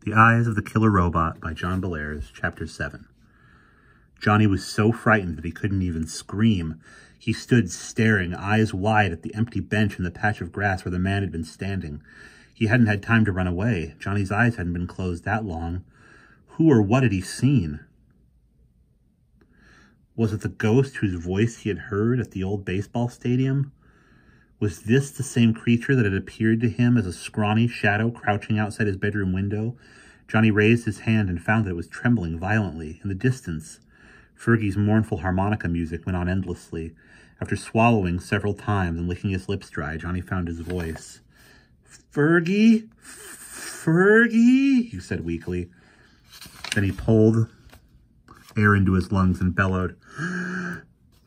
The Eyes of the Killer Robot by John Bellairs, Chapter 7. Johnny was so frightened that he couldn't even scream. He stood staring, eyes wide, at the empty bench and the patch of grass where the man had been standing. He hadn't had time to run away. Johnny's eyes hadn't been closed that long. Who or what had he seen? Was it the ghost whose voice he had heard at the old baseball stadium? Was this the same creature that had appeared to him as a scrawny shadow crouching outside his bedroom window? Johnny raised his hand and found that it was trembling violently. In the distance, Fergie's mournful harmonica music went on endlessly. After swallowing several times and licking his lips dry, Johnny found his voice. "Fergie? Fergie?" he said weakly. Then he pulled air into his lungs and bellowed,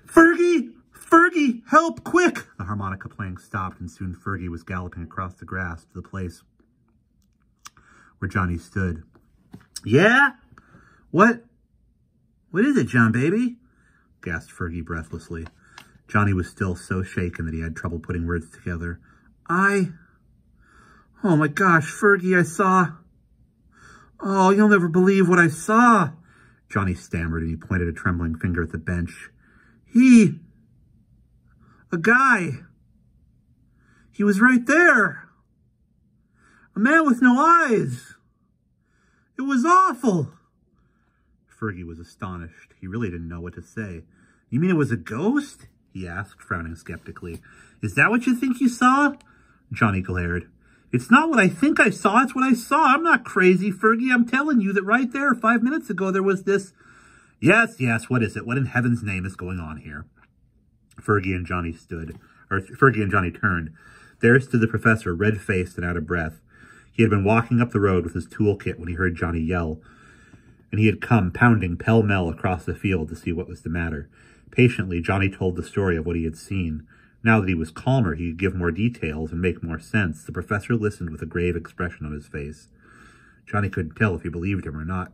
"Fergie! Fergie! Help, quick!" The harmonica playing stopped, and soon Fergie was galloping across the grass to the place where Johnny stood. "Yeah? What is it, John, baby?" gasped Fergie breathlessly. Johnny was still so shaken that he had trouble putting words together. Oh my gosh, Fergie, I saw... Oh, you'll never believe what I saw." Johnny stammered, and he pointed a trembling finger at the bench. A guy. He was right there. A man with no eyes. It was awful." Fergie was astonished. He really didn't know what to say. "You mean it was a ghost?" he asked, frowning skeptically. "Is that what you think you saw?" Johnny glared. "It's not what I think I saw, it's what I saw. I'm not crazy, Fergie. I'm telling you that right there 5 minutes ago there was this..." Yes, what is it? What in heaven's name is going on here?" Fergie and Johnny turned. There stood the professor, red-faced and out of breath. He had been walking up the road with his toolkit when he heard Johnny yell, and he had come pounding pell-mell across the field to see what was the matter. Patiently, Johnny told the story of what he had seen. Now that he was calmer, he could give more details and make more sense. The professor listened with a grave expression on his face. Johnny couldn't tell if he believed him or not.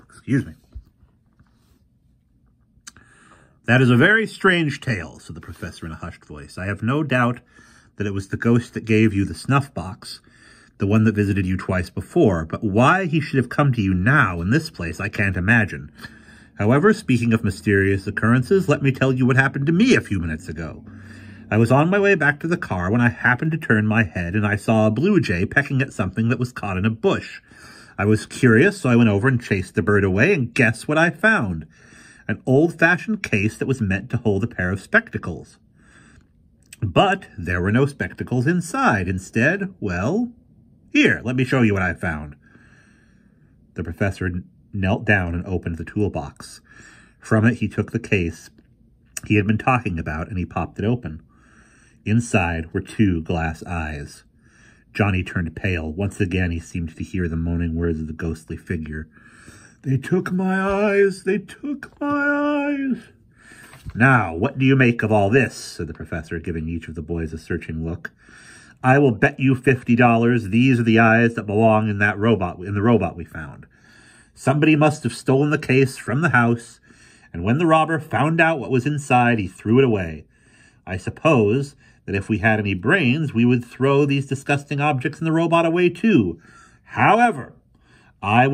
Excuse me. "That is a very strange tale," said the professor in a hushed voice. "I have no doubt that it was the ghost that gave you the snuff box, the one that visited you twice before, but why he should have come to you now in this place I can't imagine. However, speaking of mysterious occurrences, let me tell you what happened to me a few minutes ago. I was on my way back to the car when I happened to turn my head and I saw a blue jay pecking at something that was caught in a bush. I was curious, so I went over and chased the bird away, and guess what I found? An old-fashioned case that was meant to hold a pair of spectacles. But there were no spectacles inside. Instead, well, here, let me show you what I found." The professor knelt down and opened the toolbox. From it, he took the case he had been talking about, and he popped it open. Inside were 2 glass eyes. Johnny turned pale. Once again, he seemed to hear the moaning words of the ghostly figure. "They took my eyes. They took my eyes." "Now, what do you make of all this?" said the professor, giving each of the boys a searching look. "I will bet you $50 these are the eyes that belong in the robot we found. Somebody must have stolen the case from the house, and when the robber found out what was inside, he threw it away. I suppose that if we had any brains, we would throw these disgusting objects in the robot away too. However, I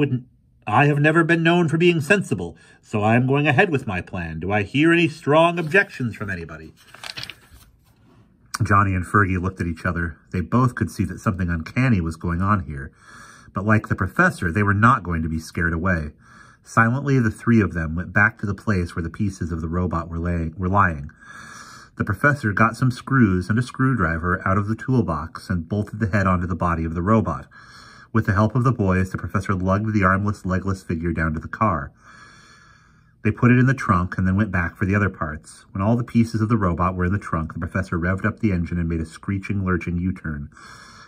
have never been known for being sensible, so I am going ahead with my plan. Do I hear any strong objections from anybody?" Johnny and Fergie looked at each other. They both could see that something uncanny was going on here. But like the professor, they were not going to be scared away. Silently, the 3 of them went back to the place where the pieces of the robot were lying. The professor got some screws and a screwdriver out of the toolbox and bolted the head onto the body of the robot. With the help of the boys, the professor lugged the armless, legless figure down to the car. They put it in the trunk and then went back for the other parts. When all the pieces of the robot were in the trunk, the professor revved up the engine and made a screeching, lurching U-turn.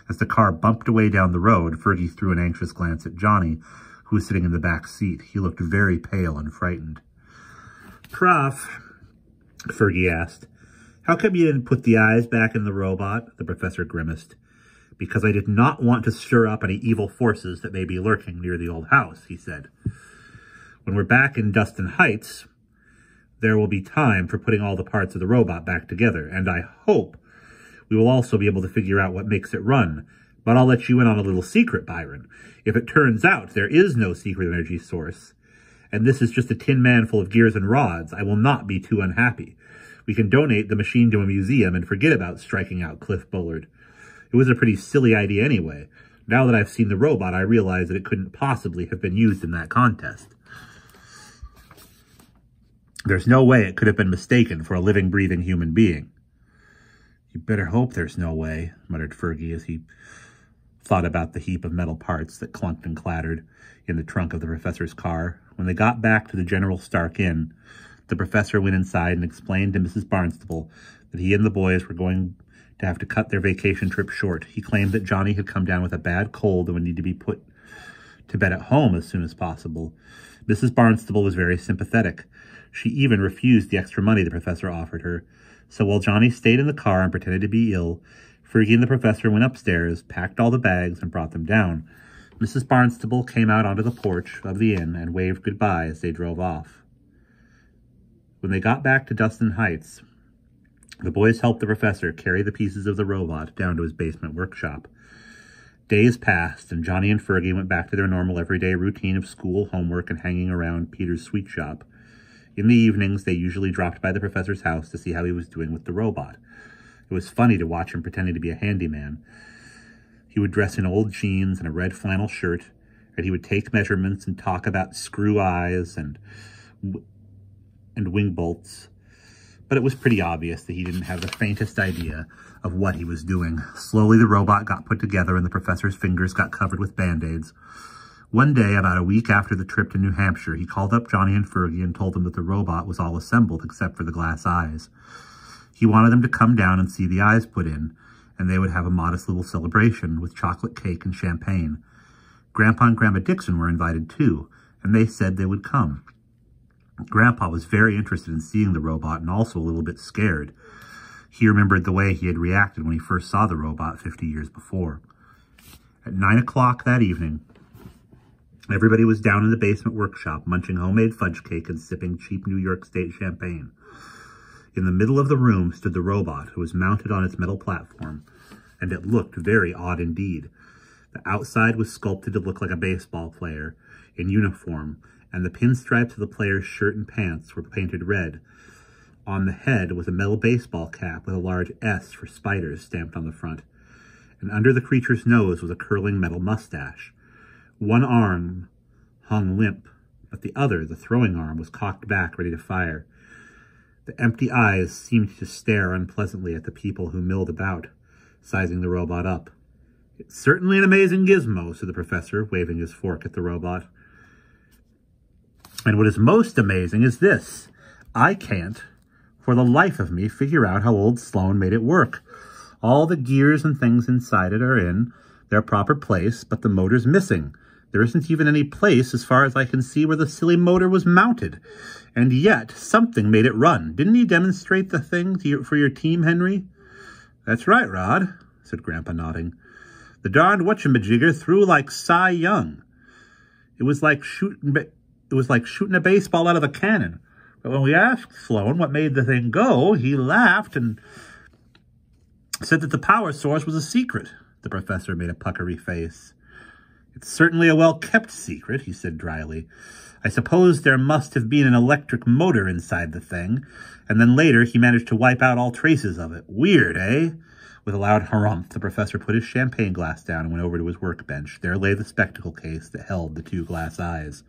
As the car bumped away down the road, Fergie threw an anxious glance at Johnny, who was sitting in the back seat. He looked very pale and frightened. "Prof," Fergie asked, "how come you didn't put the eyes back in the robot?" The professor grimaced. "Because I did not want to stir up any evil forces that may be lurking near the old house," he said. "When we're back in Dustin Heights, there will be time for putting all the parts of the robot back together, and I hope We will also be able to figure out what makes it run. But I'll let you in on a little secret, Byron. If it turns out there is no secret energy source, and this is just a tin man full of gears and rods, I will not be too unhappy. We can donate the machine to a museum and forget about striking out Cliff Bullard. It was a pretty silly idea anyway. Now that I've seen the robot, I realize that it couldn't possibly have been used in that contest. There's no way it could have been mistaken for a living, breathing human being. You better hope there's no way, muttered Fergie as he thought about the heap of metal parts that clunked and clattered in the trunk of the professor's car. When they got back to the General Stark Inn, the professor went inside and explained to Mrs. Barnstable that he and the boys were going to have to cut their vacation trip short. He claimed that Johnny had come down with a bad cold and would need to be put to bed at home as soon as possible. Mrs. Barnstable was very sympathetic. She even refused the extra money the professor offered her. So while Johnny stayed in the car and pretended to be ill, Fergie and the professor went upstairs, packed all the bags, and brought them down. Mrs. Barnstable came out onto the porch of the inn and waved goodbye as they drove off. When they got back to Dustin Heights, the boys helped the professor carry the pieces of the robot down to his basement workshop. Days passed, and Johnny and Fergie went back to their normal everyday routine of school, homework, and hanging around Peter's sweet shop. In the evenings, they usually dropped by the professor's house to see how he was doing with the robot. It was funny to watch him pretending to be a handyman. He would dress in old jeans and a red flannel shirt, and he would take measurements and talk about screw eyes and wing bolts. But it was pretty obvious that he didn't have the faintest idea of what he was doing. Slowly, the robot got put together, and the professor's fingers got covered with Band-Aids. One day, about a week after the trip to New Hampshire, he called up Johnny and Fergie and told them that the robot was all assembled except for the glass eyes. He wanted them to come down and see the eyes put in, and they would have a modest little celebration with chocolate cake and champagne. Grandpa and Grandma Dixon were invited too, and they said they would come. Grandpa was very interested in seeing the robot and also a little bit scared. He remembered the way he had reacted when he first saw the robot 50 years before. At 9 o'clock that evening, everybody was down in the basement workshop, munching homemade fudge cake and sipping cheap New York State champagne. In the middle of the room stood the robot, who was mounted on its metal platform, and it looked very odd indeed. The outside was sculpted to look like a baseball player in uniform, and the pinstripes of the player's shirt and pants were painted red. On the head was a metal baseball cap with a large S for spiders stamped on the front, and under the creature's nose was a curling metal mustache. One arm hung limp, but the other, the throwing arm, was cocked back, ready to fire. The empty eyes seemed to stare unpleasantly at the people who milled about, sizing the robot up. "It's certainly an amazing gizmo," said the professor, waving his fork at the robot. "And what is most amazing is this. I can't, for the life of me, figure out how old Sloan made it work. All the gears and things inside it are in their proper place, but the motor's missing. There isn't even any place, as far as I can see, where the silly motor was mounted. And yet, something made it run. Didn't he demonstrate the thing for your team, Henry?" "That's right, Rod," said Grandpa, nodding. "The darned whatchamajigger threw like Cy Young. It was like shooting a baseball out of a cannon. But when we asked Sloan what made the thing go, he laughed and said that the power source was a secret." The professor made a puckery face. "It's certainly a well-kept secret," he said dryly. "I suppose there must have been an electric motor inside the thing, and then later he managed to wipe out all traces of it. Weird, eh?" With a loud harumph, the professor put his champagne glass down and went over to his workbench. There lay the spectacle case that held the two glass eyes.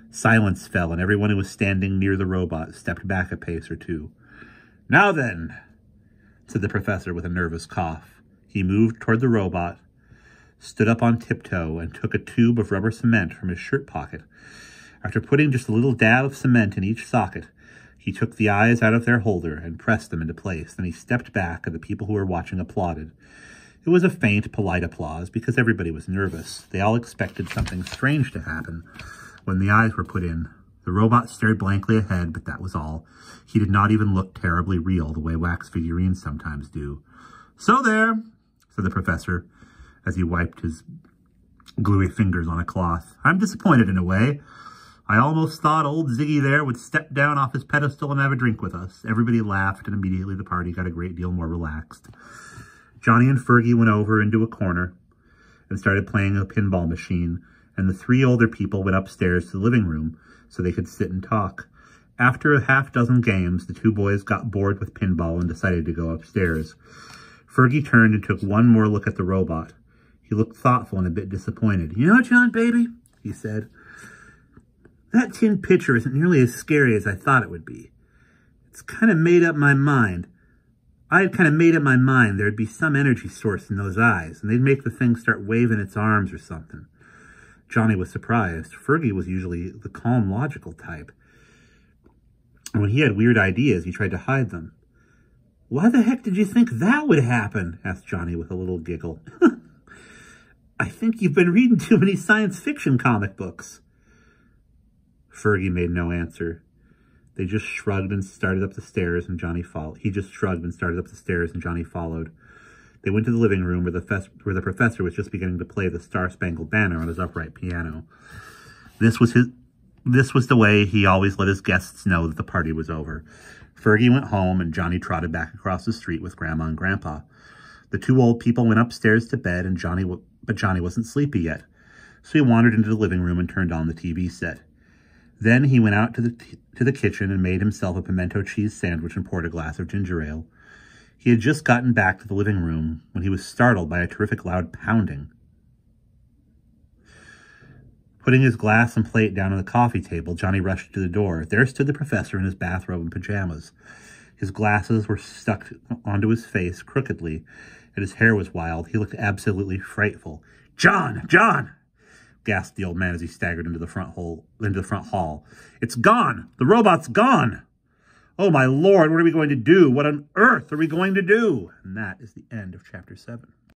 Silence fell, and everyone who was standing near the robot stepped back a pace or two. "Now then," said the professor with a nervous cough. He moved toward the robot, stood up on tiptoe, and took a tube of rubber cement from his shirt pocket. After putting just a little dab of cement in each socket, he took the eyes out of their holder and pressed them into place. Then he stepped back, and the people who were watching applauded. It was a faint, polite applause, because everybody was nervous. They all expected something strange to happen when the eyes were put in. The robot stared blankly ahead, but that was all. He did not even look terribly real, the way wax figurines sometimes do. "So there," said the professor, as he wiped his gluey fingers on a cloth. "I'm disappointed in a way. I almost thought old Ziggy there would step down off his pedestal and have a drink with us." Everybody laughed, and immediately the party got a great deal more relaxed. Johnny and Fergie went over into a corner and started playing a pinball machine, and the three older people went upstairs to the living room so they could sit and talk. After a half-dozen games, the two boys got bored with pinball and decided to go upstairs. Fergie turned and took one more look at the robot. He looked thoughtful and a bit disappointed. "You know, John, baby," he said, "that tin pitcher isn't nearly as scary as I thought it would be. It's kind of made up my mind. I had kind of made up my mind there'd be some energy source in those eyes, and they'd make the thing start waving its arms or something." Johnny was surprised. Fergie was usually the calm, logical type. And when he had weird ideas, he tried to hide them. "Why the heck did you think that would happen?" asked Johnny with a little giggle. "I think you've been reading too many science fiction comic books." Fergie made no answer. They just shrugged and started up the stairs, and Johnny followed. He just shrugged and started up the stairs, and Johnny followed. They went to the living room where the professor was just beginning to play the Star-Spangled Banner on his upright piano. This was the way he always let his guests know that the party was over. Fergie went home, and Johnny trotted back across the street with Grandma and Grandpa. The two old people went upstairs to bed, and Johnny wasn't sleepy yet, so he wandered into the living room and turned on the TV set. Then he went out to the kitchen and made himself a pimento cheese sandwich and poured a glass of ginger ale. He had just gotten back to the living room when he was startled by a terrific loud pounding. Putting his glass and plate down on the coffee table, Johnny rushed to the door. There stood the professor in his bathrobe and pajamas. His glasses were stuck onto his face crookedly, and his hair was wild. He looked absolutely frightful. "John! John!" gasped the old man as he staggered into the front hall. "It's gone! The robot's gone! Oh, my Lord, what are we going to do? What on earth are we going to do?" And that is the end of Chapter 7.